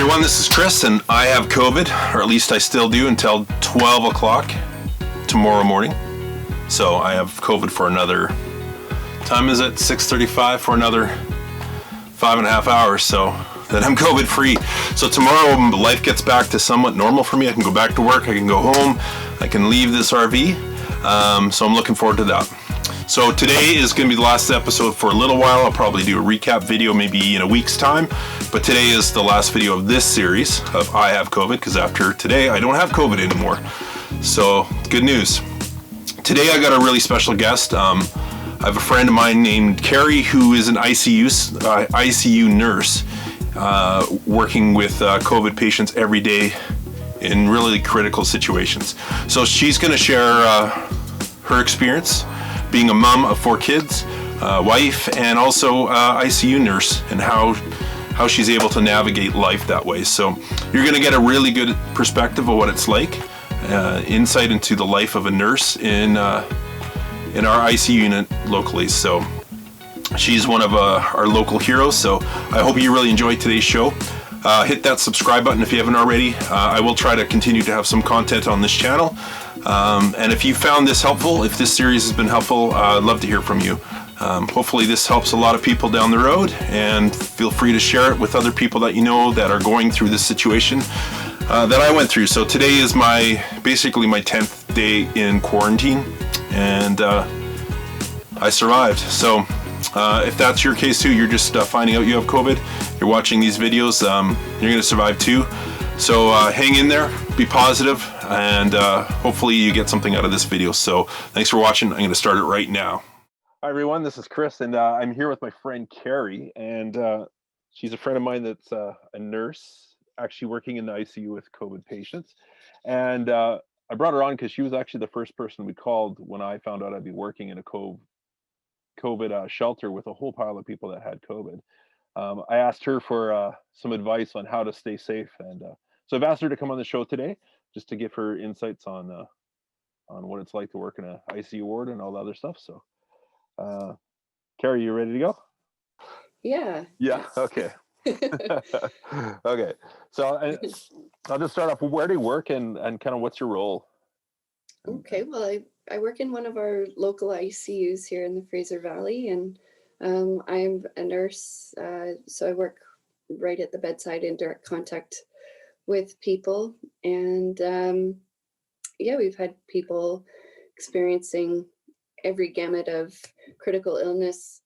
everyone, this is Chris, and I have COVID, or at least I still do until 12 o'clock tomorrow morning. So I have COVID for another, time is it, 6:35, for another 5.5 hours, so then I'm COVID free. So tomorrow life gets back to somewhat normal for me. I can go back to work, I can go home, I can leave this RV, so I'm looking forward to that. So today is going to be the last episode for a little while. I'll probably do a recap video maybe in a week's time, but today is the last video of this series of I Have COVID, because after today I don't have COVID anymore. So good news. Today I got a really special guest. I have a friend of mine named Carrie, who is an ICU nurse, working with COVID patients every day in really critical situations. So she's going to share her experience being a mom of 4 kids, wife, and also ICU nurse, and how she's able to navigate life that way. So you're going to get a really good perspective of what it's like, insight into the life of a nurse in our ICU unit locally. So she's one of our local heroes. So I hope you really enjoyed today's show. Hit that subscribe button if you haven't already. I will try to continue to have some content on this channel. And if you found this helpful, if this series has been helpful, I'd love to hear from you. Hopefully this helps a lot of people down the road, and feel free to share it with other people that you know that are going through this situation that I went through. So today is basically my 10th day in quarantine, and I survived. So if that's your case too, you're just finding out you have COVID, you're watching these videos, you're going to survive too. So hang in there, be positive, and hopefully you get something out of this video. So thanks for watching. I'm going to start it right now. Hi everyone, this is Chris, and I'm here with my friend Carrie, and she's a friend of mine that's a nurse, actually working in the ICU with COVID patients. And I brought her on because she was actually the first person we called when I found out I'd be working in a COVID shelter with a whole pile of people that had COVID. I asked her for some advice on how to stay safe, and so I've asked her to come on the show today just to give her insights on what it's like to work in an ICU ward and all the other stuff. So, Carrie, you ready to go? Yeah. Yeah. Okay. Okay. So I'll just start off. Where do you work, and kind of what's your role? Okay. Well, I work in one of our local ICUs here in the Fraser Valley, and I'm a nurse. So I work right at the bedside in direct contact with people, and yeah, we've had people experiencing every gamut of critical illness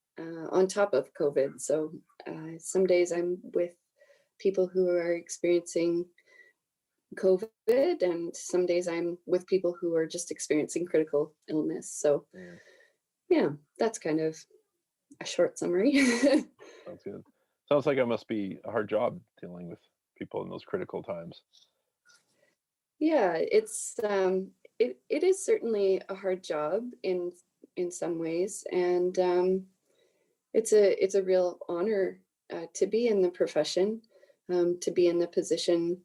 on top of COVID. So some days I'm with people who are experiencing COVID, and some days I'm with people who are just experiencing critical illness. So yeah, that's kind of a short summary. Sounds good. Sounds like it must be a hard job dealing with people in those critical times. Yeah, it's it is certainly a hard job in some ways, and it's a real honor to be in the profession, to be in the position,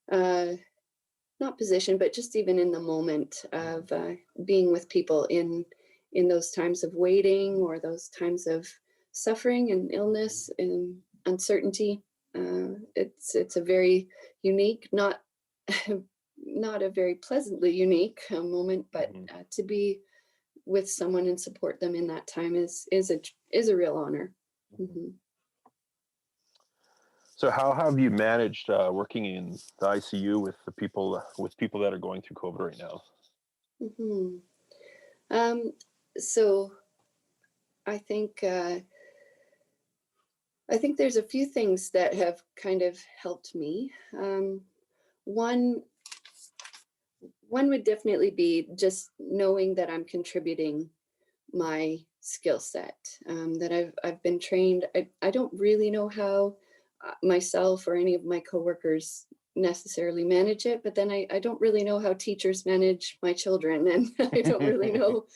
not position, but just even in the moment of being with people in those times of waiting, or those times of suffering and illness and uncertainty. It's a very unique, not a very pleasantly unique moment, but to be with someone and support them in that time is a real honor. Mm-hmm. So how have you managed working in the ICU with people that are going through COVID right now? Mm-hmm. So I think there's a few things that have kind of helped me. One would definitely be just knowing that I'm contributing my skill set, that I've been trained. I don't really know how myself or any of my coworkers necessarily manage it, but then I don't really know how teachers manage my children, and I don't really know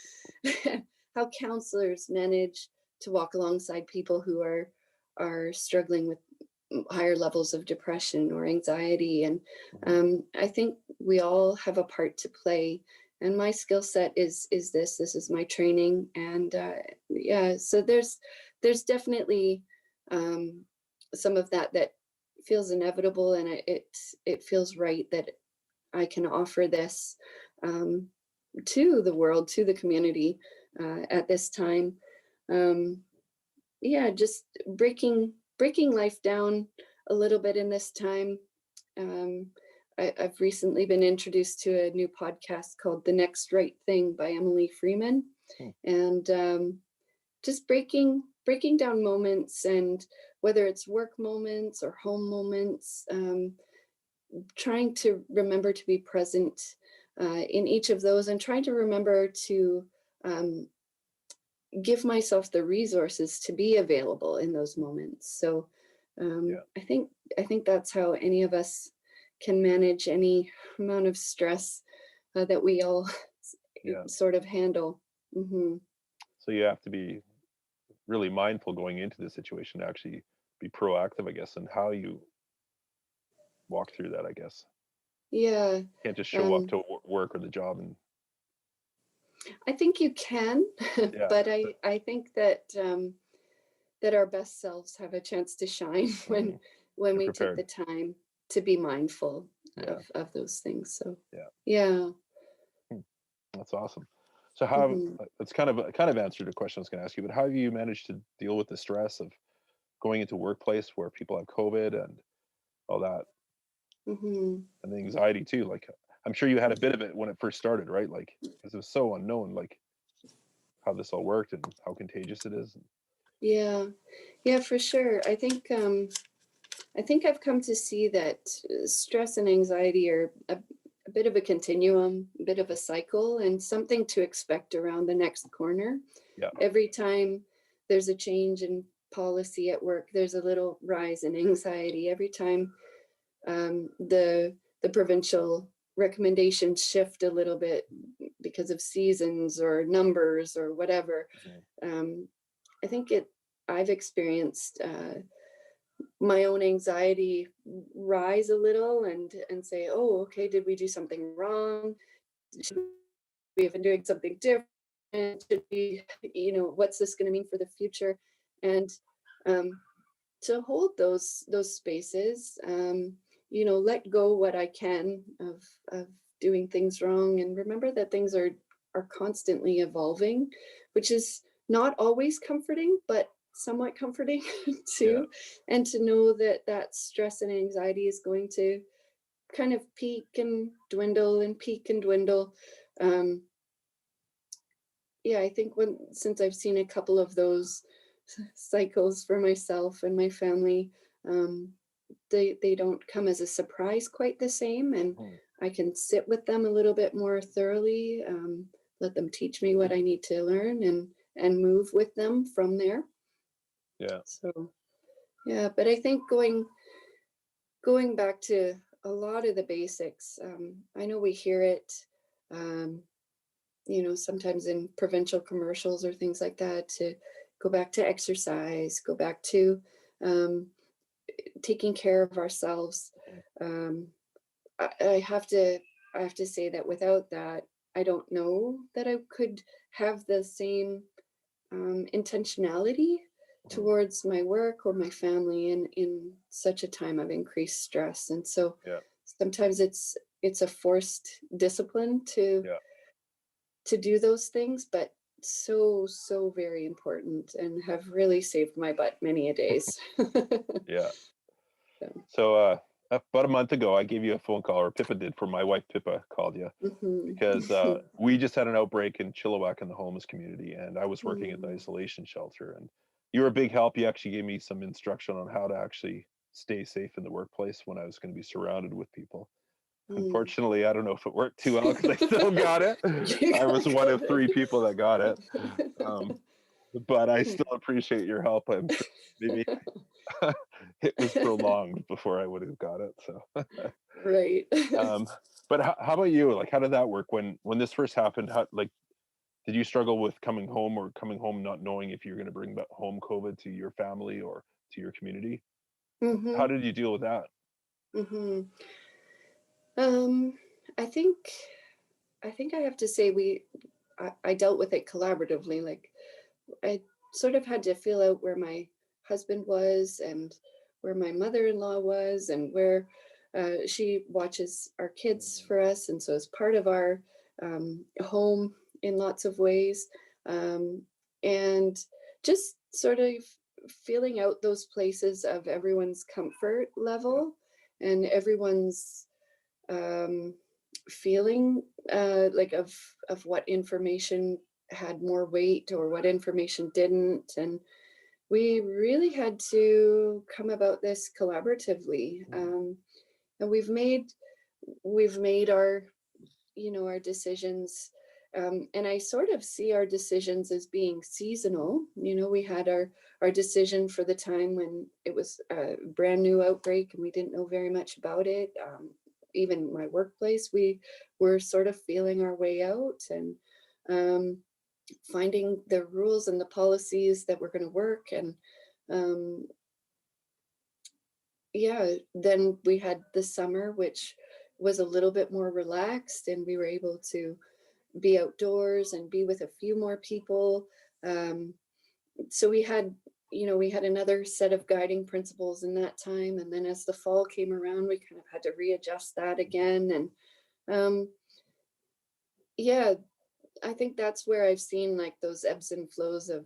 how counselors manage to walk alongside people who are struggling with higher levels of depression or anxiety. And I think we all have a part to play, and my skill set is this is my training. And yeah, so there's definitely some of that feels inevitable, and it feels right that I can offer this to the world, to the community at this time. Yeah, just breaking life down a little bit in this time. I've recently been introduced to a new podcast called The Next Right Thing by Emily Freeman, and just breaking down moments, and whether it's work moments or home moments, trying to remember to be present in each of those, and trying to remember to give myself the resources to be available in those moments. So I think that's how any of us can manage any amount of stress that we all sort of handle. So you have to be really mindful going into the situation to actually be proactive, I guess, and how you walk through that, I guess. Yeah. You can't just show up to work or the job and. I think you can, but I think that that our best selves have a chance to shine when we take the time to be mindful of those things. So yeah. That's awesome. So how it's kind of answered a question I was going to ask you, but how have you managed to deal with the stress of going into a workplace where people have COVID and all that, and the anxiety too? Like, I'm sure you had a bit of it when it first started, right? Like, because it was so unknown, like how this all worked and how contagious it is. Yeah, for sure. I think I've come to see that stress and anxiety are a bit of a continuum, a bit of a cycle, and something to expect around the next corner. Yeah. Every time there's a change in policy at work, there's a little rise in anxiety. Every time the provincial recommendations shift a little bit because of seasons or numbers or whatever, I think I've experienced my own anxiety rise a little and say, oh, okay, did we do something wrong? Should we have been doing something different? Should we, what's this going to mean for the future? And to hold those spaces, let go what I can of doing things wrong, and remember that things are constantly evolving, which is not always comforting, but somewhat comforting too. And to know that stress and anxiety is going to kind of peak and dwindle and peak and dwindle. I think since I've seen a couple of those cycles for myself and my family, they don't come as a surprise quite the same, and I can sit with them a little bit more thoroughly, let them teach me what I need to learn, and move with them from there. So but I think going back to a lot of the basics, I know we hear it sometimes in provincial commercials or things like that, to go back to exercise, go back to taking care of ourselves. I have to say that without that, I don't know that I could have the same intentionality towards my work or my family in such a time of increased stress. And so sometimes it's a forced discipline to do those things, but so very important, and have really saved my butt many a days. So about a month ago, I gave you a phone call, or Pippa did, for my wife. Pippa called you because we just had an outbreak in Chilliwack in the homeless community, and I was working at the isolation shelter, and you were a big help. You actually gave me some instruction on how to actually stay safe in the workplace when I was going to be surrounded with people. Unfortunately, I don't know if it worked too well because I still got it. I was one of 3 people that got it. But I still appreciate your help. I'm sure maybe it was prolonged before I would have got it. So right. But how about you? Like, how did that work when this first happened? Did you struggle with coming home not knowing if you're going to bring back home COVID to your family or to your community? How did you deal with that? I think I have to say I dealt with it collaboratively. Like, I sort of had to feel out where my husband was and my mother-in-law was, and where she watches our kids for us, and so it's part of our home in lots of ways, and just sort of feeling out those places of everyone's comfort level and everyone's feeling like of what information had more weight or what information didn't. And we really had to come about this collaboratively. And we've made our, our decisions. And I sort of see our decisions as being seasonal. We had our decision for the time when it was a brand new outbreak and we didn't know very much about it. Even my workplace, we were sort of feeling our way out and finding the rules and the policies that were going to work. And then we had the summer, which was a little bit more relaxed, and we were able to be outdoors and be with a few more people. So we had another set of guiding principles in that time. And then as the fall came around, we kind of had to readjust that again. And I think that's where I've seen like those ebbs and flows of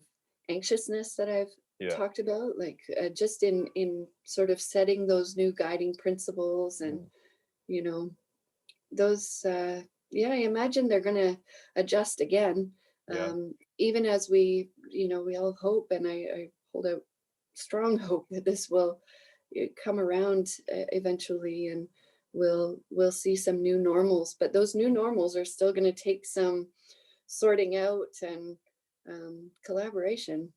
anxiousness that I've talked about, like just in sort of setting those new guiding principles and, those, I imagine they're going to adjust again. Even as we all hope, and I hold out strong hope that this will come around eventually, and we'll see some new normals. But those new normals are still going to take some sorting out and collaboration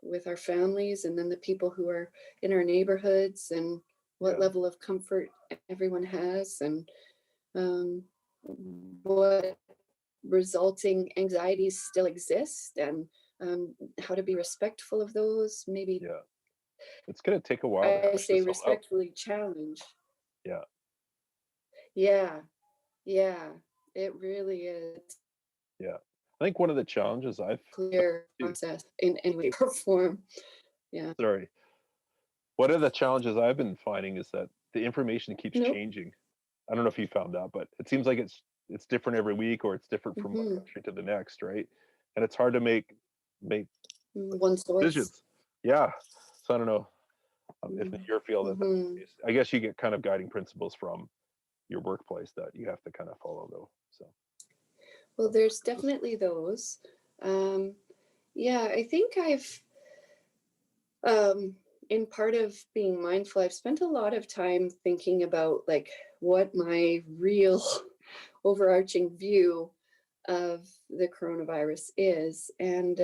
with our families, and then the people who are in our neighborhoods, and what level of comfort everyone has, and what resulting anxieties still exist, and how to be respectful of those. Maybe it's going to take a while. I say respectfully challenge. It really is. I think one of the challenges I've clear process in any way or form. Sorry. One of the challenges I've been finding is that the information keeps changing. I don't know if you found that, but it seems like it's different every week, or it's different from one country to the next, right? And it's hard to make one source decisions. So I don't know if in your field, I guess you get kind of guiding principles from your workplace that you have to kind of follow, though. So. Well, there's definitely those. I think I've, in part of being mindful, I've spent a lot of time thinking about like what my real overarching view of the coronavirus is. And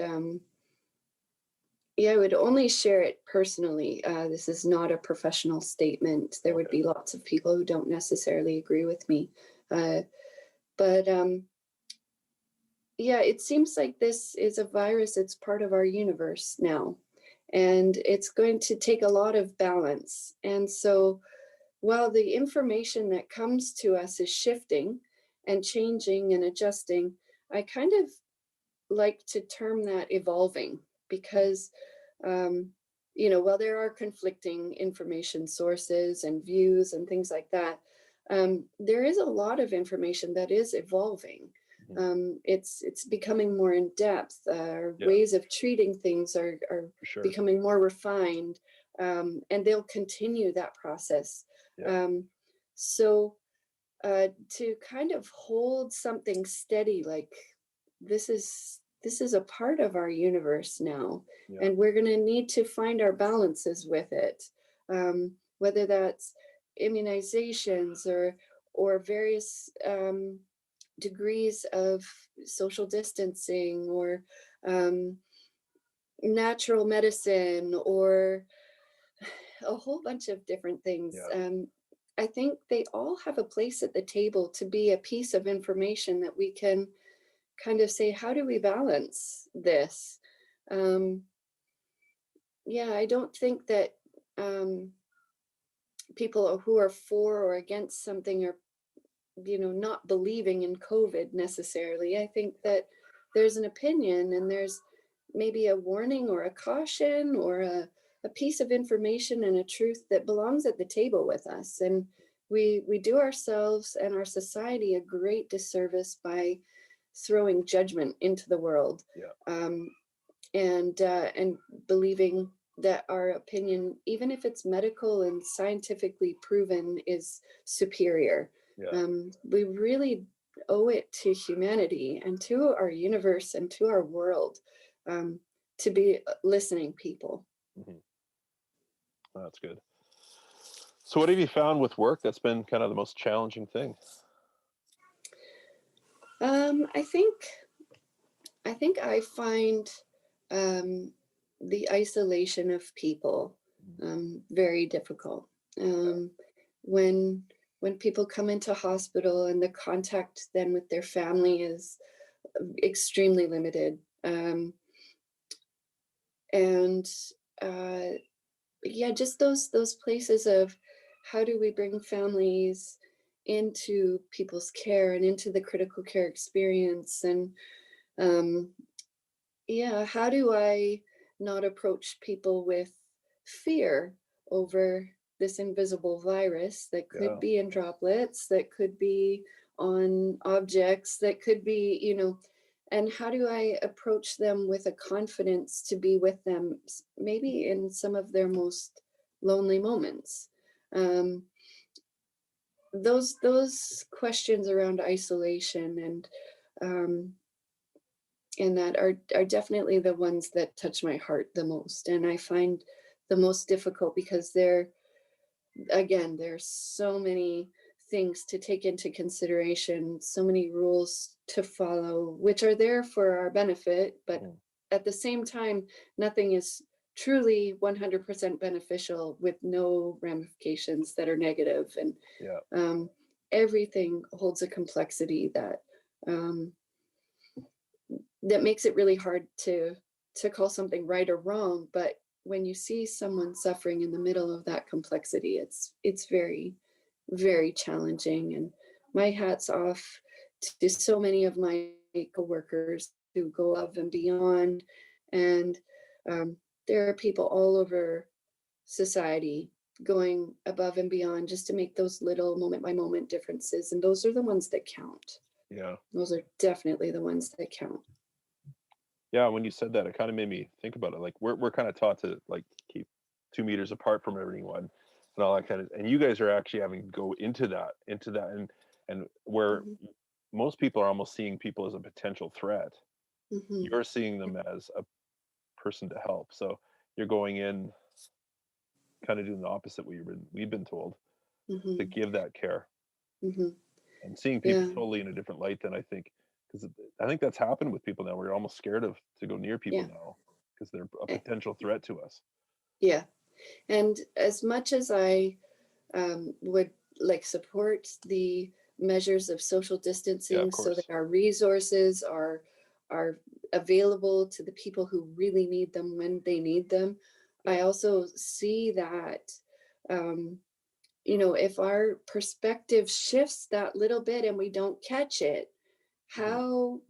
I would only share it personally. This is not a professional statement. There would be lots of people who don't necessarily agree with me. But it seems like this is a virus. It's part of our universe now, and it's going to take a lot of balance. And so while the information that comes to us is shifting and changing and adjusting, I kind of like to term that evolving, because, while there are conflicting information sources and views and things like that, there is a lot of information that is evolving. It's becoming more in depth. Ways of treating things are becoming more refined, and they'll continue that process. So to kind of hold something steady, like this is a part of our universe now, and we're going to need to find our balances with it, whether that's immunizations or various degrees of social distancing, or natural medicine, or a whole bunch of different things. I think they all have a place at the table to be a piece of information that we can kind of say, how do we balance this? I don't think that people who are for or against something are not believing in COVID necessarily. I think that there's an opinion, and there's maybe a warning or a caution or a piece of information and a truth that belongs at the table with us. And we do ourselves and our society a great disservice by throwing judgment into the world, and believing that our opinion, even if it's medical and scientifically proven, is superior. We really owe it to humanity and to our universe and to our world to be listening people. That's good. So what have you found with work that's been kind of the most challenging thing? I think I find the isolation of people very difficult. When people come into hospital and the contact then with their family is extremely limited. Just those places of how do we bring families into people's care and into the critical care experience, and how do I not approach people with fear over this invisible virus that could be in droplets, that could be on objects, that could be, and how do I approach them with a confidence to be with them, maybe in some of their most lonely moments? Those questions around isolation and that are definitely the ones that touch my heart the most, and I find the most difficult because there's so many things to take into consideration, so many rules to follow, which are there for our benefit, but at the same time, nothing is truly 100% beneficial with no ramifications that are negative. And everything holds a complexity that makes it really hard to call something right or wrong. But when you see someone suffering in the middle of that complexity, it's very, very challenging. And my hat's off to so many of my coworkers who go above and beyond. And there are people all over society going above and beyond just to make those little moment by moment differences. And those are the ones that count. Yeah. Those are definitely the ones that count. Yeah, when you said that, it kind of made me think about it. Like we're kind of taught to like keep 2 meters apart from everyone and all that kind of, and you guys are actually having to go into that and where most people are almost seeing people as a potential threat. You're seeing them as a person to help. So you're going in kind of doing the opposite we've been told to give that care and seeing people totally in a different light than I think, because I think that's happened with people now. We're almost scared to go near people now because they're a potential threat to us. Yeah. And as much as I would like support the measures of social distancing so that our resources are available to the people who really need them when they need them, I also see that if our perspective shifts that little bit and we don't catch it, how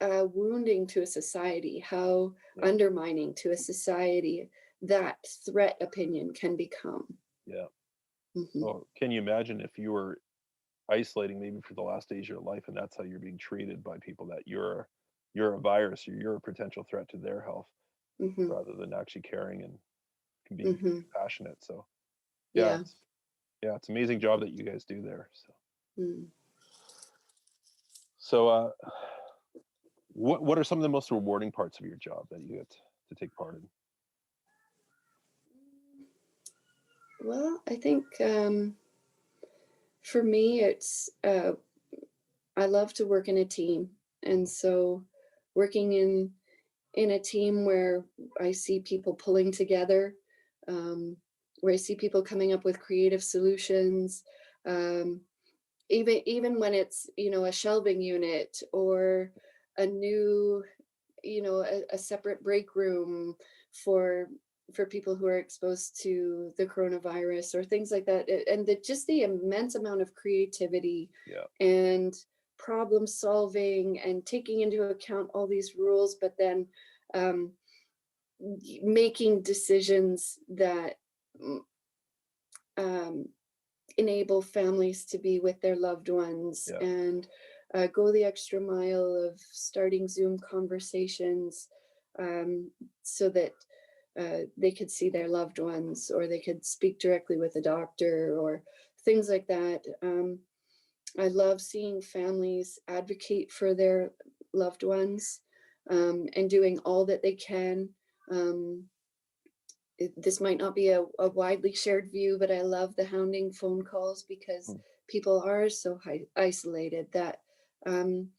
wounding to a society, how undermining to a society that threat opinion can become. Well, can you imagine if you were isolating maybe for the last days of your life and that's how you're being treated by people, that you're a virus or you're a potential threat to their health, rather than actually caring and being compassionate. So it's an amazing job that you guys do there. So what are some of the most rewarding parts of your job that you get to take part in? Well, I think for me, it's I love to work in a team, and so working in a team where I see people pulling together, where I see people coming up with creative solutions, even when it's a shelving unit or a new a separate break room for people who are exposed to the coronavirus or things like that, and just the immense amount of creativity and problem solving and taking into account all these rules, but then making decisions that enable families to be with their loved ones, Yeah. and go the extra mile of starting Zoom conversations so that they could see their loved ones, or they could speak directly with a doctor, or things like that. I love seeing families advocate for their loved ones, and doing all that they can. This might not be a widely shared view, but I love the hounding phone calls, because people are so isolated that, and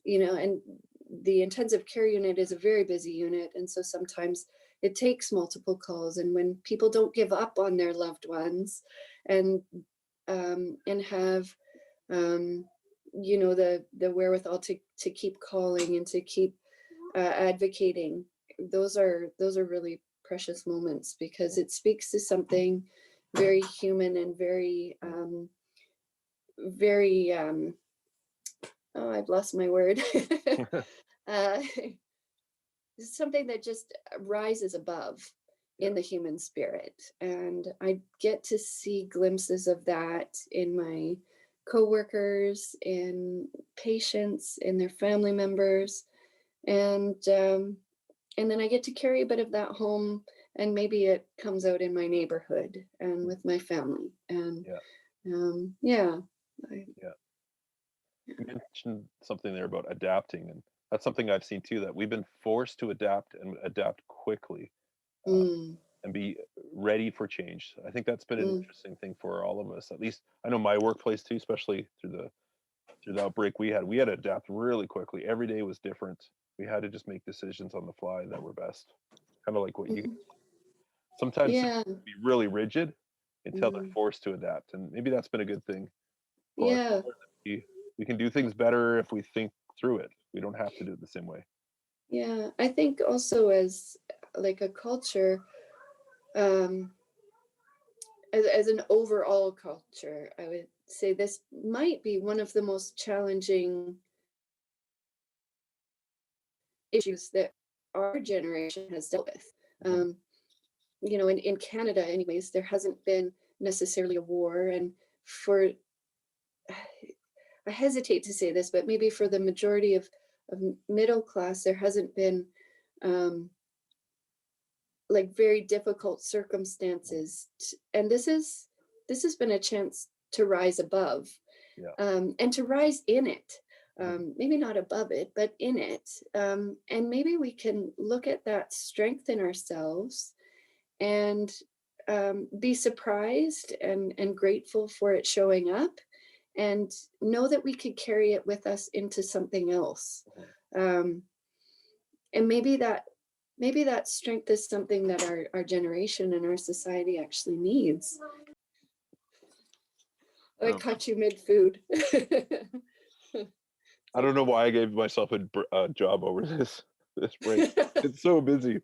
the intensive care unit is a very busy unit. And so sometimes it takes multiple calls. And when people don't give up on their loved ones, and have, the wherewithal to keep calling and to keep advocating, those are really precious moments, because it speaks to something very human and very oh, I've lost my word. Something that just rises above in the human spirit. And I get to see glimpses of that in my coworkers, in patients, in their family members. And then I get to carry a bit of that home, and maybe it comes out in my neighborhood and with my family. And Yeah. You mentioned something there about adapting, and that's something I've seen too, that we've been forced to adapt, and adapt quickly, and be ready for change. I think that's been an interesting thing for all of us. At least I know my workplace too, especially through the outbreak we had to adapt really quickly. Every day was different. We had to just make decisions on the fly that were best. Kind of like what you sometimes be really rigid until they're forced to adapt. And maybe that's been a good thing for us. We can do things better if we think through it. We don't have to do it the same way. Yeah, I think also as like a culture, as an overall culture, I would say this might be one of the most challenging issues that our generation has dealt with. In Canada anyways, there hasn't been necessarily a war, and I hesitate to say this, but maybe for the majority of middle class, there hasn't been like very difficult circumstances, and this has been a chance to rise above, and to rise in it. Maybe not above it, but in it. And maybe we can look at that strength in ourselves, and be surprised and grateful for it showing up, and know that we could carry it with us into something else. And maybe that strength is something that our generation and our society actually needs. I caught you mid-food. I don't know why I gave myself a job over this break. It's so busy.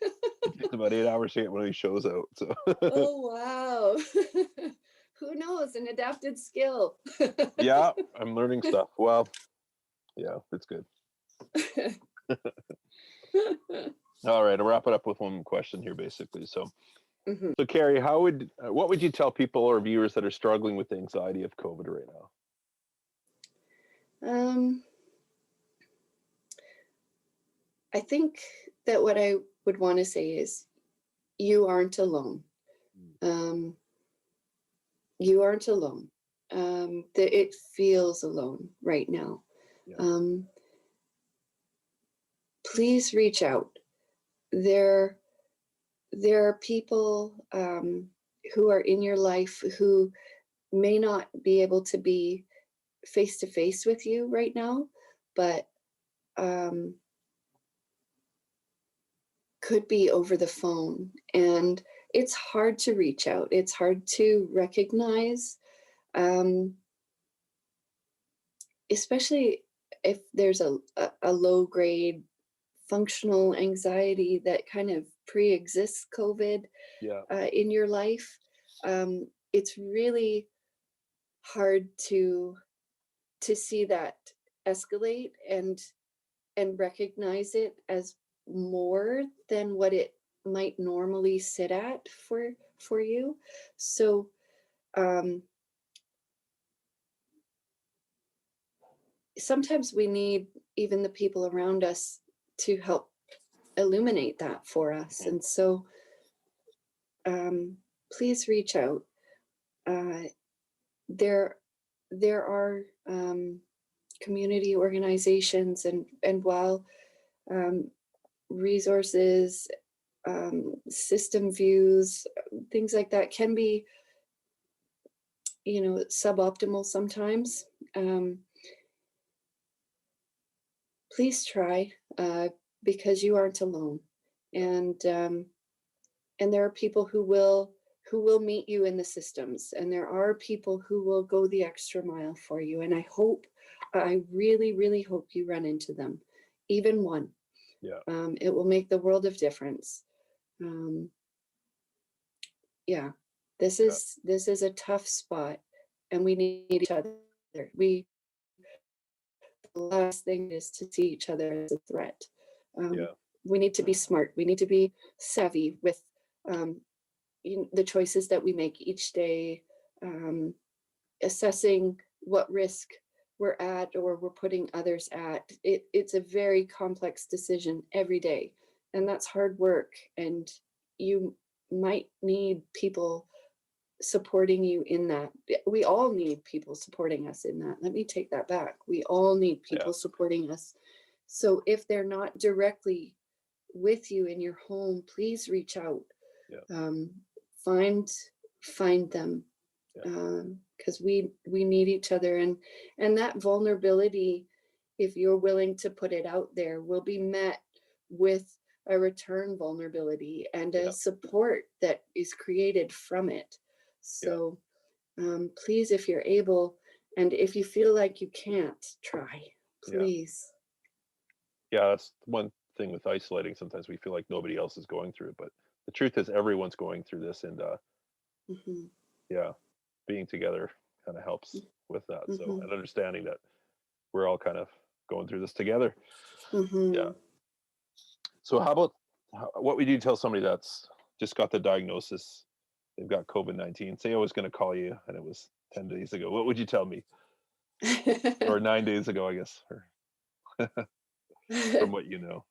It takes about 8 hours to get one of these shows out. So. Oh wow! Who knows? An adapted skill. Yeah, I'm learning stuff. Well, yeah, it's good. All right, I'll wrap it up with one question here, basically. So, so Carrie, what would you tell people or viewers that are struggling with the anxiety of COVID right now? I think that what I would want to say is, you aren't alone. You aren't alone. It feels alone right now. Yeah. Please reach out. There are people who are in your life who may not be able to be face to face with you right now, but could be over the phone. And it's hard to reach out. It's hard to recognize, especially if there's a low grade functional anxiety that kind of pre-exists COVID in your life. It's really hard to see that escalate and recognize it as more than what it might normally sit at for you. So sometimes we need even the people around us to help illuminate that for us. And so please reach out. There are community organizations, and while resources, system views, things like that can be, suboptimal sometimes. Please try, because you aren't alone, and there are people who will meet you in the systems, and there are people who will go the extra mile for you. And I really, really hope you run into them, even one. Yeah. It will make the world of difference. This is a tough spot, and we need each other. The last thing is to see each other as a threat. We need to be smart. We need to be savvy with the choices that we make each day, assessing what risk we're at or we're putting others at. It's a very complex decision every day, and that's hard work. And you might need people supporting you in that. We all need people supporting us in that. Let me take that back. We all need people supporting us. So if they're not directly with you in your home, please reach out. Find them, because we need each other, and that vulnerability, if you're willing to put it out there, will be met with a return vulnerability and a support that is created from it. So please, if you're able, and if you feel like you can't, try, please. That's one thing with isolating. Sometimes we feel like nobody else is going through it, but the truth is everyone's going through this, and being together kind of helps with that. So, and understanding that we're all kind of going through this together. So how about what would you tell somebody that's just got the diagnosis, they've got COVID-19, say I was going to call you and it was 10 days ago, what would you tell me? Or 9 days ago, I guess, or from what you know.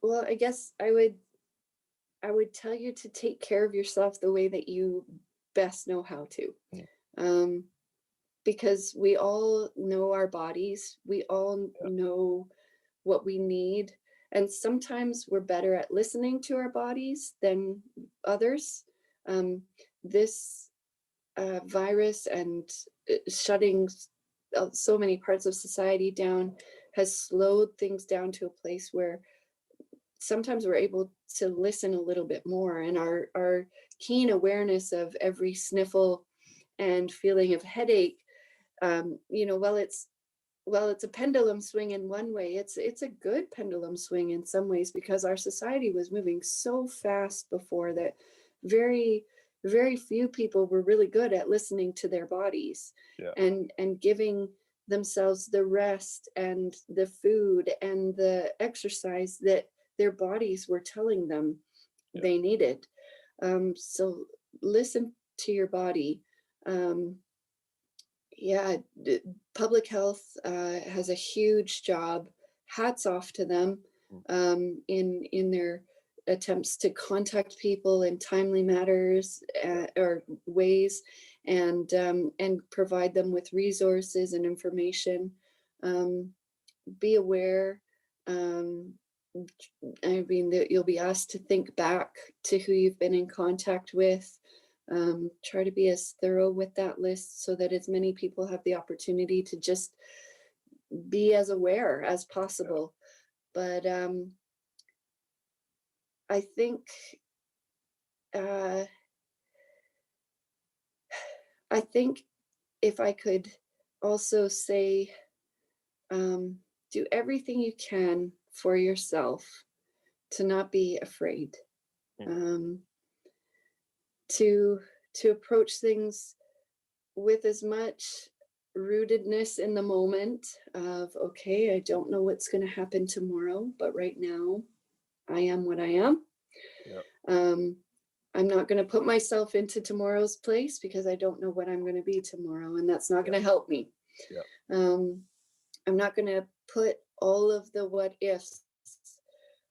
Well, I guess I would tell you to take care of yourself the way that you best know how to. Because we all know our bodies, we all know what we need. And sometimes we're better at listening to our bodies than others. This virus and shutting so many parts of society down has slowed things down to a place where sometimes we're able to listen a little bit more, and our keen awareness of every sniffle and feeling of headache, while it's a pendulum swing in one way, it's a good pendulum swing in some ways, because our society was moving so fast before that very, very few people were really good at listening to their bodies and giving themselves the rest and the food and the exercise that their bodies were telling them they needed. So listen to your body. Public health has a huge job. Hats off to them in their attempts to contact people in timely matters or ways, and provide them with resources and information. Be aware. That you'll be asked to think back to who you've been in contact with. Try to be as thorough with that list so that as many people have the opportunity to just be as aware as possible. But I think if I could also say, do everything you can for yourself to not be afraid, to approach things with as much rootedness in the moment of, okay, I don't know what's going to happen tomorrow, but right now I am what I am. Yeah. I'm not going to put myself into tomorrow's place because I don't know what I'm going to be tomorrow, and that's not going to help me. Yeah. I'm not going to put all of the what ifs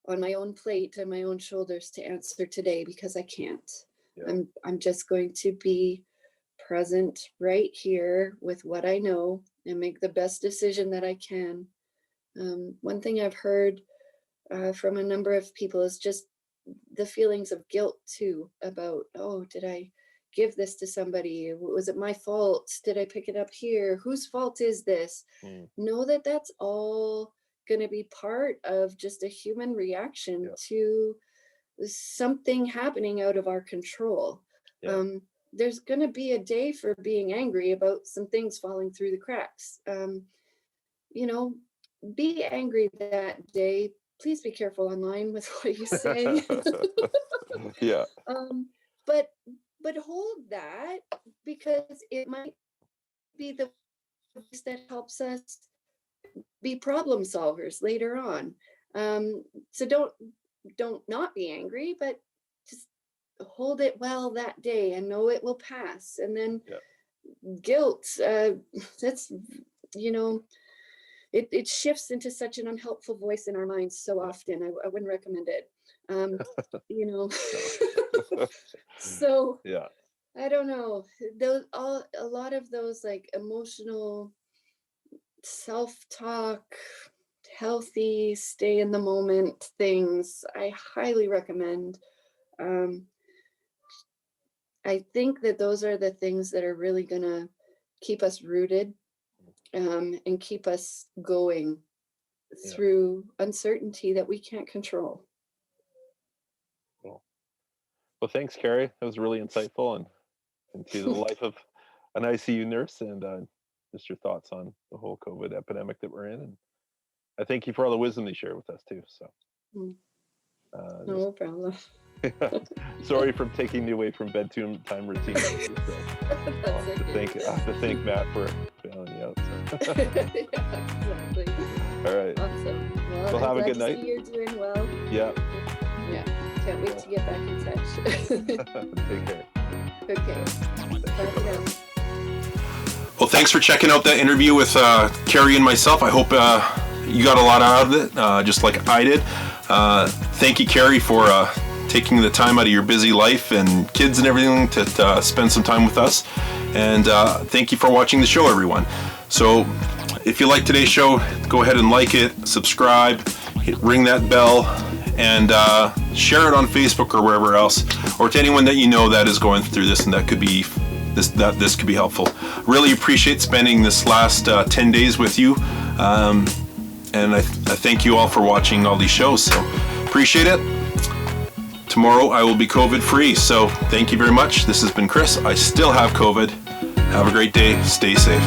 on my own plate and my own shoulders to answer today, because I can't. Yeah. I'm just going to be present right here with what I know and make the best decision that I can. One thing I've heard from a number of people is just the feelings of guilt too, about, oh, did I give this to somebody? Was it my fault? Did I pick it up here? Whose fault is this? Know that that's all going to be part of just a human reaction to something happening out of our control. There's going to be a day for being angry about some things falling through the cracks. Be angry that day. Please be careful online with what you say. Yeah. But hold that, because it might be the voice that helps us be problem solvers later on. So don't not be angry, but just hold it well that day and know it will pass. And then guilt, that's, it shifts into such an unhelpful voice in our minds so often. I wouldn't recommend it. So I don't know, a lot of those like emotional self-talk, healthy, stay in the moment things, I highly recommend. I think that those are the things that are really gonna keep us rooted, and keep us going through uncertainty that we can't control. Well, thanks, Carrie. That was really insightful and into the life of an ICU nurse, and just your thoughts on the whole COVID epidemic that we're in. And I thank you for all the wisdom you share with us too. So, no problem. Sorry for taking you away from bedtime routine. So, I have to thank Matt for bailing you out. So. Exactly. All right. Awesome. Well, have a good night. You're doing well. Yeah. Can't wait to get back in touch. Take care. Okay. Bye for now. Well, thanks for checking out that interview with Carrie and myself. I hope you got a lot out of it, just like I did. Thank you, Carrie, for taking the time out of your busy life and kids and everything to spend some time with us. And thank you for watching the show, everyone. So if you like today's show, go ahead and like it, subscribe, ring that bell, and share it on Facebook or wherever else, or to anyone that you know that is going through this and that could be this could be helpful. Really appreciate spending this last 10 days with you, and I thank you all for watching all these shows. So appreciate it. Tomorrow I will be COVID free, so thank you very much. This has been Chris. I still have COVID. Have a great day. Stay safe.